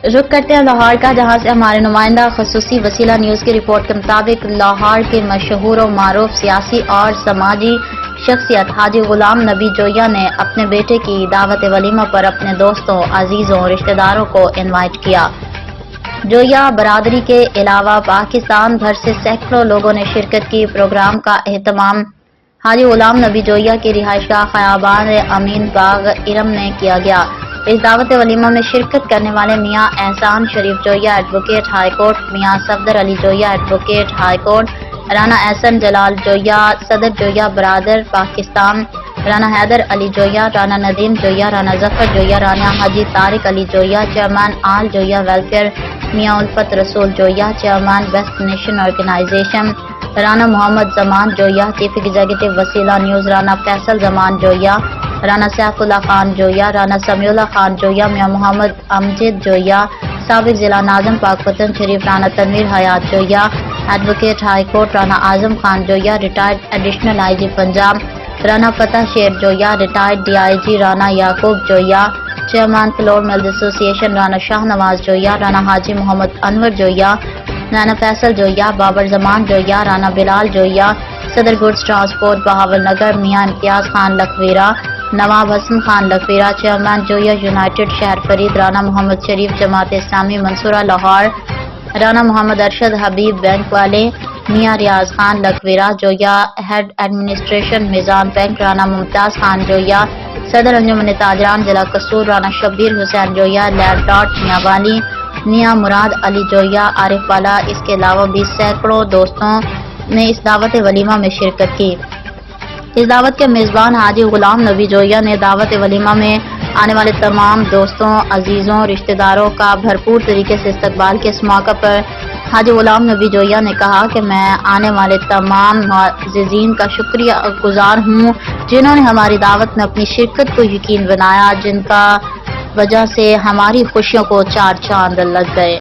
رخ کرتے ہیں لاہور کا، جہاں سے ہمارے نمائندہ خصوصی وسیلہ نیوز کی رپورٹ کے مطابق لاہور کے مشہور و معروف سیاسی اور سماجی شخصیت حاجی غلام نبی جویہ نے اپنے بیٹے کی دعوت ولیمہ پر اپنے دوستوں، عزیزوں، رشتہ داروں کو انوائٹ کیا۔ جویہ برادری کے علاوہ پاکستان بھر سے سینکڑوں لوگوں نے شرکت کی۔ پروگرام کا اہتمام حاجی غلام نبی جویہ کی رہائش گاہ خیابان امین باغ ارم میں کیا گیا۔ اس دعوت ولیمہ میں شرکت کرنے والے میاں احسان شریف جویہ ایڈوکیٹ ہائی کورٹ، میاں صفدر علی جویہ ایڈوکیٹ ہائی کورٹ، رانا احسن جلال جویہ صدر جویہ برادر پاکستان، رانا حیدر علی جویہ، رانا ندیم جویہ، رانا ظفر Joya, Rana Haji Tariq Ali Joya, chairman all Joya welfare Mian Ulfat Rasool Joya, chairman west nation organisation Rana Muhammad Zaman Joya, chief executive Waseela news Rana Faisal Zaman Joya, Rana Saif Ullah Khan Joya, Rana Sami Ullah Khan Joya, Mian Muhammad امجد جویہ، سابق ضلع ناظم پاکپتن شریف Rana Tanveer Hayat Joya, advocate high court Rana Azam Khan Joya, retired additional I G Punjab Rana Fateh Sher Joya, retired D I G Rana Yaqoob Joya, chairman flour mills association Rana Shah Nawaz جویہ، Rana حاجی محمد انور جویہ، رانا فیصل جویہ، بابر زمان جویہ، رانا بلال جویہ، صدر goods transport Bahawal Nagar میاں امتیاز خان لکھویرہ، نواب حسن Khan لکھویرہ، chairman جویہ United شہر فرید رانا محمد شریف جماعت اسلامی منصورہ لاہور، رانا محمد ارشد حبیب bank والے، میاں ریاض Khan لکھویرہ جویہ head administration میزان bank Rana ممتاز خان جویہ، صدر انجمن تاجران ضلع قصور رانا شبیر حسین جویہ، لینڈ لاٹ میاں والی، میاں مراد علی جویہ، عارف والا، اس کے علاوہ بھی سینکڑوں دوستوں نے اس دعوت ولیمہ میں شرکت کی۔ اس دعوت کے میزبان حاجی غلام نبی جویہ نے دعوت ولیمہ میں آنے والے تمام دوستوں، عزیزوں، رشتہ داروں کا بھرپور طریقے سے استقبال کیا۔ اس موقع پر حاجی غلام نبی جویہ نے کہا کہ میں آنے والے تمام معززین کا شکریہ گزار ہوں جنہوں نے ہماری دعوت میں اپنی شرکت کو یقین بنایا، جن کا وجہ سے ہماری خوشیوں کو چار چاند لگ گئے۔